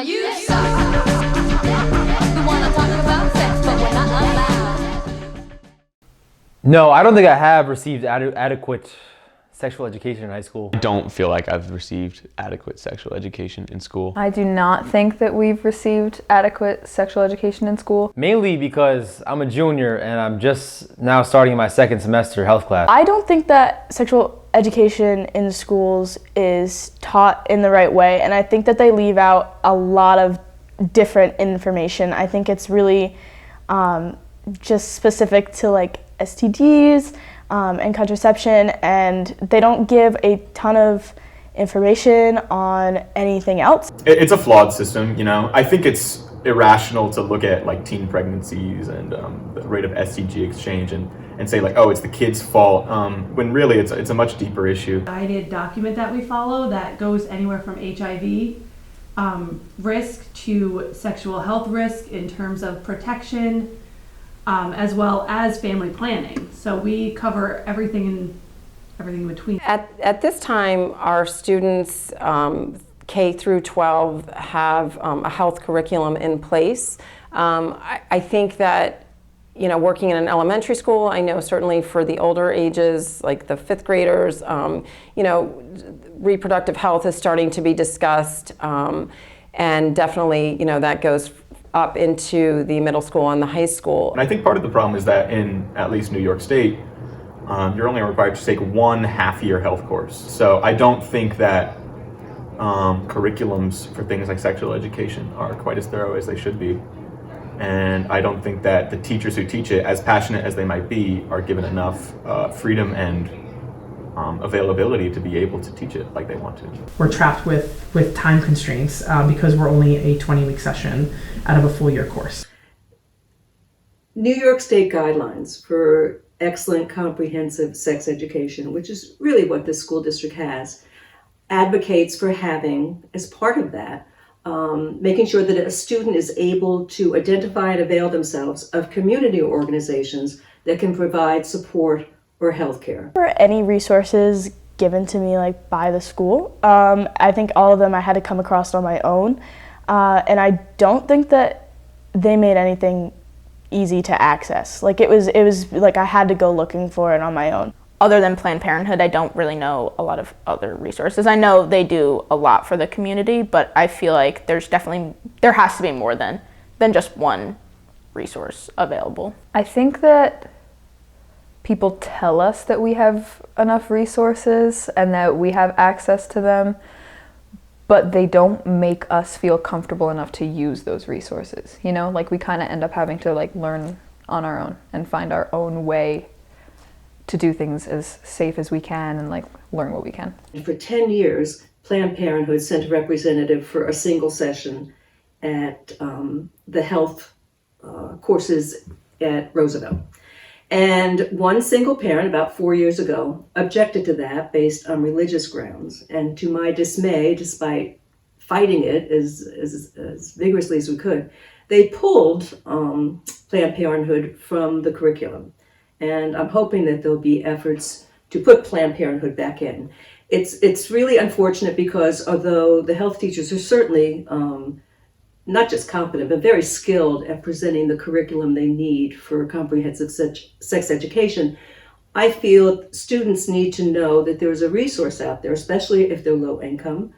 You suck. You wanna talk about sex, but we're not allowed. No, I don't think I have received adequate sexual education in high school. I don't feel like I've received adequate sexual education in school. I do not think that we've received adequate sexual education in school. Mainly because I'm a junior and I'm just now starting my second semester health class. I don't think that sexual education in schools is taught in the right way, and I think that they leave out a lot of different information. I think it's really just specific to like STDs and contraception, and they don't give a ton of information on anything else. It's a flawed system, you know. I think it's irrational to look at like teen pregnancies and the rate of STG exchange and say like, oh, it's the kid's fault, when really it's a much deeper issue. Guided document that we follow that goes anywhere from HIV risk to sexual health risk in terms of protection, as well as family planning. So we cover everything in between. At this time, our students K through 12 have a health curriculum in place. I think that, you know, working in an elementary school, I know certainly for the older ages, like the fifth graders, you know, reproductive health is starting to be discussed, and definitely, you know, that goes up into the middle school and the high school. And I think part of the problem is that in at least New York State, you're only required to take one half-year health course. So I don't think that curriculums for things like sexual education are quite as thorough as they should be. And I don't think that the teachers who teach it, as passionate as they might be, are given enough freedom and availability to be able to teach it like they want to. We're trapped with time constraints because we're only a 20-week session out of a full year course. New York State guidelines for excellent comprehensive sex education, which is really what this school district has, advocates for having, as part of that, making sure that a student is able to identify and avail themselves of community organizations that can provide support or healthcare. For any resources given to me like by the school, I think all of them I had to come across on my own, and I don't think that they made anything easy to access. Like it was like I had to go looking for it on my own. Other than Planned Parenthood, I don't really know a lot of other resources. I know they do a lot for the community, but I feel like there has to be more than just one resource available. I think that people tell us that we have enough resources and that we have access to them, but they don't make us feel comfortable enough to use those resources. You know, like we kind of end up having to like learn on our own and find our own way to do things as safe as we can and like learn what we can. For 10 years, Planned Parenthood sent a representative for a single session at the health courses at Roosevelt. And one single parent about 4 years ago objected to that based on religious grounds. And to my dismay, despite fighting it as vigorously as we could, they pulled Planned Parenthood from the curriculum. And I'm hoping that there'll be efforts to put Planned Parenthood back in. It's really unfortunate because although the health teachers are certainly not just competent, but very skilled at presenting the curriculum they need for comprehensive sex education, I feel students need to know that there's a resource out there, especially if they're low income,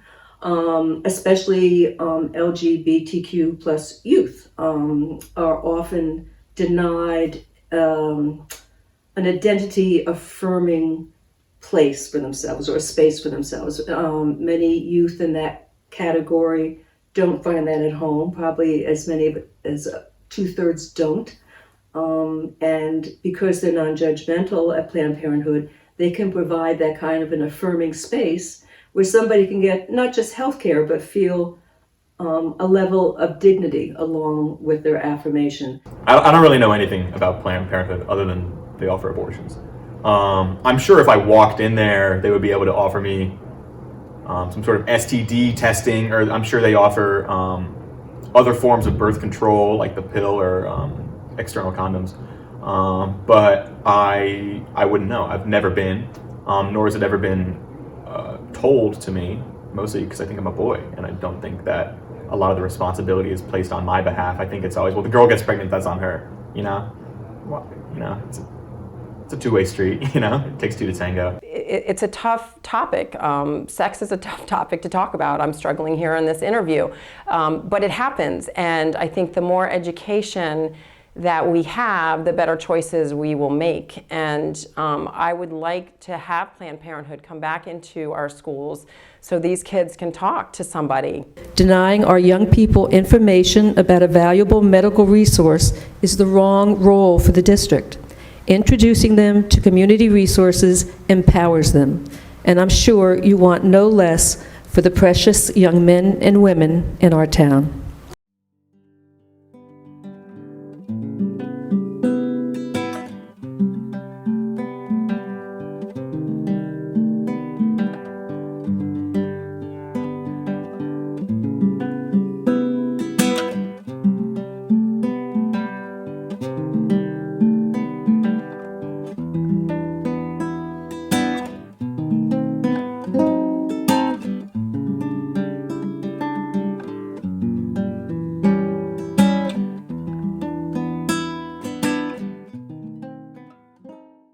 especially LGBTQ plus youth are often denied an identity affirming place for themselves or a space for themselves. Many youth in that category don't find that at home, probably as many as 2/3 don't. And because they're non-judgmental at Planned Parenthood, they can provide that kind of an affirming space where somebody can get not just healthcare, but feel a level of dignity along with their affirmation. I don't really know anything about Planned Parenthood other than they offer abortions. I'm sure if I walked in there, they would be able to offer me some sort of STD testing, or I'm sure they offer other forms of birth control like the pill or external condoms. But I wouldn't know. I've never been, nor has it ever been told to me, mostly because I think I'm a boy, and I don't think that a lot of the responsibility is placed on my behalf. I think it's always, well, the girl gets pregnant, that's on her, you know? Well, you know, it's a two-way street, you know? It takes two to tango. It's a tough topic. Sex is a tough topic to talk about. I'm struggling here in this interview. But it happens, and I think the more education that we have, the better choices we will make. And I would like to have Planned Parenthood come back into our schools so these kids can talk to somebody. Denying our young people information about a valuable medical resource is the wrong role for the district. Introducing them to community resources empowers them, and I'm sure you want no less for the precious young men and women in our town.